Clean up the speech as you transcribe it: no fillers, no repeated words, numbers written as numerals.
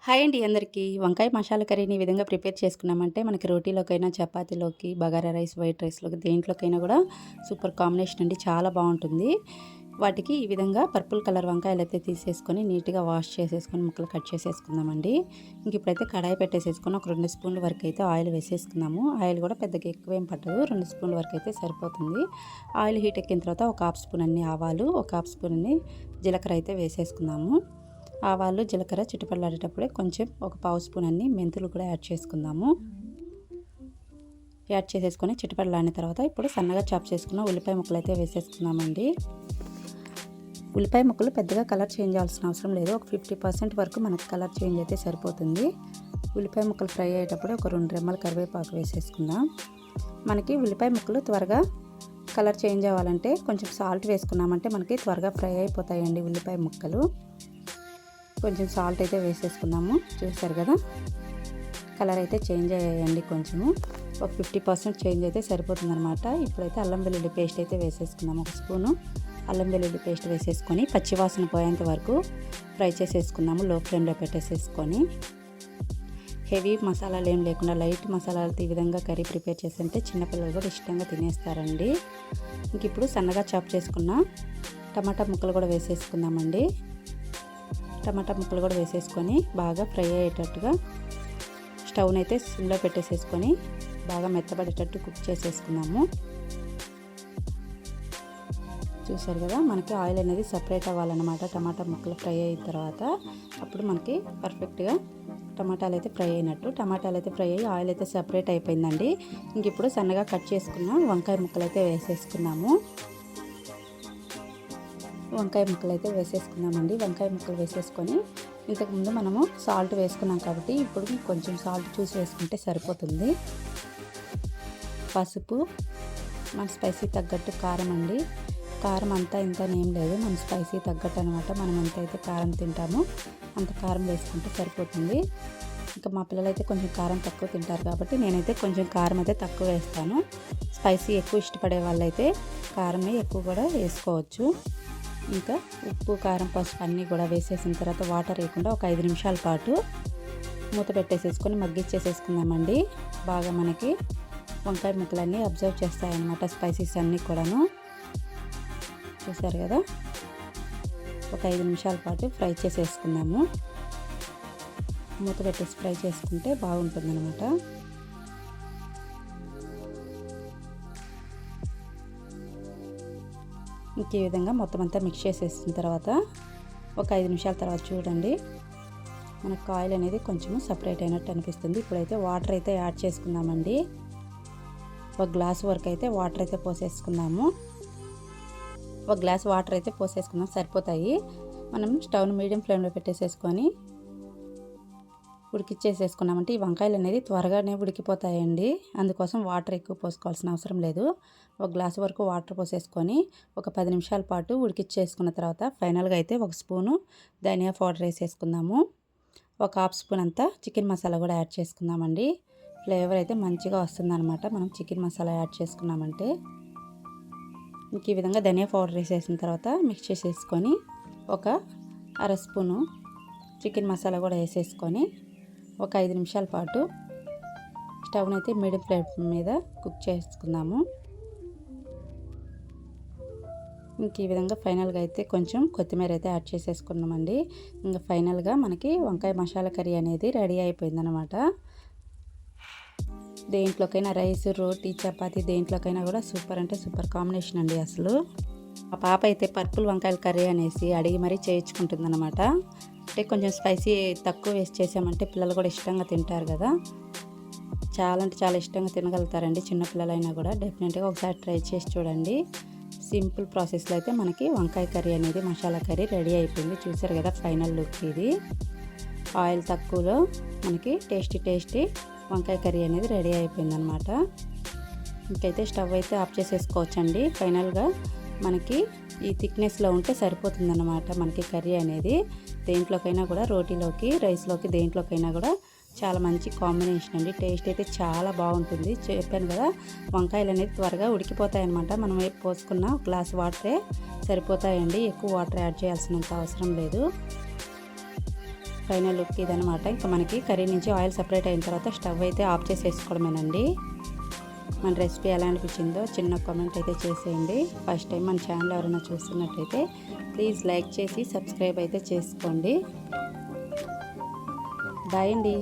Hi అండి అందరికీ. వంకాయ మసాలా కర్రీని ఈ విధంగా ప్రిపేర్ చేసుకున్నామంటే మనకి రోటీలోకైనా, చపాతీలోకి, బగారా రైస్, వైట్ రైస్‌లోకి దేంట్లోకైనా కూడా సూపర్ కాంబినేషన్ అండి. చాలా బావుంటుంది. వాటికి ఈ విధంగా పర్పుల్ కలర్ వంకాయలైతే తీసేసుకొని నీట్‌గా వాష్ చేసేసుకొని ముక్కలు కట్ చేసేసుకుందామండి. ఇంక ఇప్పుడైతే కడాయి పెట్టేసేసుకొని ఒక 2 స్పూన్ల వరకు అయితే ఆయిల్ వేసేసుకుందాము. ఆయిల్ కూడా పెద్దగా ఎక్కువేం పట్టదు. 2 స్పూన్ల వరకు అయితే సరిపోతుంది. ఆయిల్ హీట్ ఎక్కిన తర్వాత ఒక హాఫ్ స్పూన్ అన్ని ఆవాలు, ఒక హాఫ్ స్పూన్ అన్ని జీలకర్ర అయితే వేసేసుకుందాము. ఆవాలు, జీలకర్ర చిటపటలాడేటప్పుడే కొంచెం ఒక పావు స్పూన్ అన్ని మెంతులు కూడా యాడ్ చేసుకుందాము. యాడ్ చేసేసుకొని చిటపటలాడిన తర్వాత ఇప్పుడు సన్నగా చాప్ చేసుకున్న ఉల్లిపాయ ముక్కలు అయితే వేసేసుకుందామండి. ఉల్లిపాయ ముక్కలు పెద్దగా కలర్ చేంజ్ అవ్వాల్సిన అవసరం లేదు. ఒక 50% వరకు మనకు కలర్ చేంజ్ అయితే సరిపోతుంది. ఉల్లిపాయ ముక్కలు ఫ్రై అయ్యేటప్పుడు ఒక 2 రెమ్మల కరివేపాకు వేసేసుకుందాం. మనకి ఉల్లిపాయ ముక్కలు త్వరగా కలర్ చేంజ్ అవ్వాలంటే కొంచెం సాల్ట్ వేసుకున్నామంటే మనకి త్వరగా ఫ్రై అయిపోతాయండి ఉల్లిపాయ ముక్కలు. కొంచెం సాల్ట్ అయితే వేసేసుకుందాము. చూసారు కదా, కలర్ అయితే చేంజ్ అయ్యాయండి. కొంచెము ఒక 50% చేంజ్ అయితే సరిపోతుందన్నమాట. ఇప్పుడైతే అల్లం వెల్లుల్లి పేస్ట్ అయితే వేసేసుకుందాము. ఒక స్పూను అల్లం వెల్లుల్లి పేస్ట్ వేసేసుకొని పచ్చివాసన పోయేంత వరకు ఫ్రై చేసేసుకుందాము. లో ఫ్లేమ్లో పెట్టేసేసుకొని హెవీ మసాలాలు ఏం లేకుండా లైట్ మసాలాలతో ఈ విధంగా కర్రీ ప్రిపేర్ చేస్తుంటే చిన్నపిల్లలు కూడా ఇష్టంగా తినేస్తారండి. ఇంక ఇప్పుడు సన్నగా చాప్ చేసుకున్న టమాటా ముక్కలు కూడా వేసేసుకుందామండి. టమాటా ముక్కలు కూడా వేసేసుకొని బాగా ఫ్రై అయ్యేటట్టుగా స్టవ్ని అయితే సిమ్లో పెట్టేసేసుకొని బాగా మెత్తబడేటట్టు కుక్ చేసేసుకున్నాము. చూసారు కదా, మనకి ఆయిల్ అనేది సపరేట్ అవ్వాలన్నమాట. టమాటా ముక్కలు ఫ్రై అయిన తర్వాత అప్పుడు మనకి పర్ఫెక్ట్గా టమాటాలు అయితే ఫ్రై అయినట్టు. టమాటాలు అయితే ఫ్రై అయ్యి ఆయిల్ అయితే సపరేట్ అయిపోయిందండి. ఇంక ఇప్పుడు సన్నగా కట్ చేసుకున్న వంకాయ ముక్కలు అయితే వేసేసుకున్నాము. వంకాయ ముక్కలు అయితే వేసేసుకున్నామండి. వంకాయ ముక్కలు వేసేసుకొని ఇంతకుముందు మనము సాల్ట్ వేసుకున్నాం కాబట్టి ఇప్పుడు కొంచెం సాల్ట్ చూసి వేసుకుంటే సరిపోతుంది. పసుపు, మన స్పైసీ తగ్గట్టు కారం అండి. కారం అంతా ఇంత ఏం లేదు, మన స్పైసీ తగ్గట్టు అనమాట. మనం ఎంతైతే కారం తింటామో అంత కారం వేసుకుంటే సరిపోతుంది. ఇంకా మా పిల్లలు అయితే కొంచెం కారం తక్కువ తింటారు కాబట్టి నేనైతే కొంచెం కారం అయితే తక్కువ వేస్తాను. స్పైసీ ఎక్కువ ఇష్టపడే వాళ్ళైతే కారమే ఎక్కువ కూడా వేసుకోవచ్చు. ఇంకా ఉప్పు, కారం, పసుపు అన్నీ కూడా వేసేసిన తర్వాత వాటర్ వేయకుండా ఒక 5 నిమిషాల పాటు మూత పెట్టేసేసుకొని మగ్గిచ్చేసేసుకుందామండి. బాగా మనకి వంకాయ ముక్కలన్నీ అబ్జర్వ్ చేస్తాయన్నమాట స్పైసీస్ అన్నీ కూడాను. చూసారు కదా, ఒక 5 నిమిషాల పాటు ఫ్రై చేసేసుకుందాము. మూత పెట్టేసి ఫ్రై చేసుకుంటే బాగుంటుందన్నమాట. ఇంక ఈ విధంగా మొత్తం అంతా మిక్స్ చేసేసిన తర్వాత ఒక 5 నిమిషాల తర్వాత చూడండి, మనకు ఆయిల్ అనేది కొంచెము సపరేట్ అయినట్టు అనిపిస్తుంది. ఇప్పుడైతే వాటర్ అయితే యాడ్ చేసుకుందామండి. ఒక గ్లాస్ వరకు అయితే వాటర్ అయితే పోసేసుకుందాము. ఒక గ్లాస్ వాటర్ అయితే పోసేసుకుందాం, సరిపోతాయి. మనం స్టవ్ను మీడియం ఫ్లేమ్లో పెట్టేసేసుకొని ఉడికిచ్చేసేసుకున్నామంటే ఈ వంకాయలు అనేది త్వరగానే ఉడికిపోతాయండి. అందుకోసం వాటర్ ఎక్కువ పోసుకోవాల్సిన అవసరం లేదు. ఒక గ్లాస్ వరకు వాటర్ పోసేసుకొని ఒక 10 నిమిషాల పాటు ఉడికిచ్చేసుకున్న తర్వాత ఫైనల్గా అయితే ఒక స్పూను ధనియా పౌడర్ వేసేసుకుందాము. ఒక హాఫ్ స్పూన్ అంతా చికెన్ మసాలా కూడా యాడ్ చేసుకుందామండి. ఫ్లేవర్ అయితే మంచిగా వస్తుందన్నమాట మనం చికెన్ మసాలా యాడ్ చేసుకున్నామంటే. ఇంక ఈ విధంగా ధనియా పౌడర్ వేసేసిన తర్వాత మిక్స్ చేసేసుకొని ఒక అర స్పూను చికెన్ మసాలా కూడా వేసేసుకొని ఒక 5 నిమిషాల పాటు స్టవ్ని అయితే మీడియం ఫ్లేమ్ మీద కుక్ చేసుకుందాము. ఇంక ఈ విధంగా ఫైనల్గా అయితే కొంచెం కొత్తిమీర అయితే యాడ్ చేసేసుకున్నామండి. ఇంకా ఫైనల్గా మనకి వంకాయ మసాలా కర్రీ అనేది రెడీ అయిపోయిందనమాట. దేంట్లోకైనా రైస్, రోటీ, చపాతీ దేంట్లోకైనా కూడా సూపర్ అంటే సూపర్ కాంబినేషన్ అండి అసలు. మా పాప అయితే పర్పుల్ వంకాయల కర్రీ అనేసి అడిగి మరీ చేయించుకుంటుందన్నమాట. అంటే కొంచెం స్పైసీ తక్కువ వేసి చేసామంటే పిల్లలు కూడా ఇష్టంగా తింటారు కదా. చాలా అంటే చాలా ఇష్టంగా తినగలుగుతారండి చిన్నపిల్లలైనా కూడా. డెఫినెట్గా ఒకసారి ట్రై చేసి చూడండి. సింపుల్ ప్రాసెస్లో అయితే మనకి వంకాయ కర్రీ అనేది మసాలా కర్రీ రెడీ అయిపోయింది. చూసారు కదా ఫైనల్ లుక్ ఇది. ఆయిల్ తక్కువలో మనకి టేస్టీ వంకాయ కర్రీ అనేది రెడీ అయిపోయిందనమాట. ఇంకైతే స్టవ్ అయితే ఆఫ్ చేసేసుకోవచ్చండి. ఫైనల్గా మనకి ఈ థిక్నెస్లో ఉంటే సరిపోతుందన్నమాట మనకి కర్రీ అనేది. దేంట్లోకైనా కూడా రోటీలోకి, రైస్లోకి దేంట్లోకైనా కూడా చాలా మంచి కాంబినేషన్ అండి. టేస్ట్ అయితే చాలా బాగుంటుంది. చెప్పాను కదా, వంకాయలు అనేది త్వరగా ఉడికిపోతాయి అన్నమాట. మనం పోసుకున్న ఒక గ్లాస్ వాటరే సరిపోతాయండి. ఎక్కువ వాటర్ యాడ్ చేయాల్సినంత అవసరం లేదు. ఫైనల్ లుక్ ఇదనమాట. ఇంకా మనకి కర్రీ నుంచి ఆయిల్ సపరేట్ అయిన తర్వాత స్టవ్ అయితే ఆఫ్ చేసేసుకోవడమేనండి. మన రెసిపీ ఎలా అనిపించిందో చిన్న కామెంట్ అయితే చేసేయండి. ఫస్ట్ టైం మన ఛానల్ ఎవరైనా చూస్తున్నట్టయితే ప్లీజ్ లైక్ చేసి సబ్స్క్రైబ్ అయితే చేసుకోండి. బాయ్ అండి.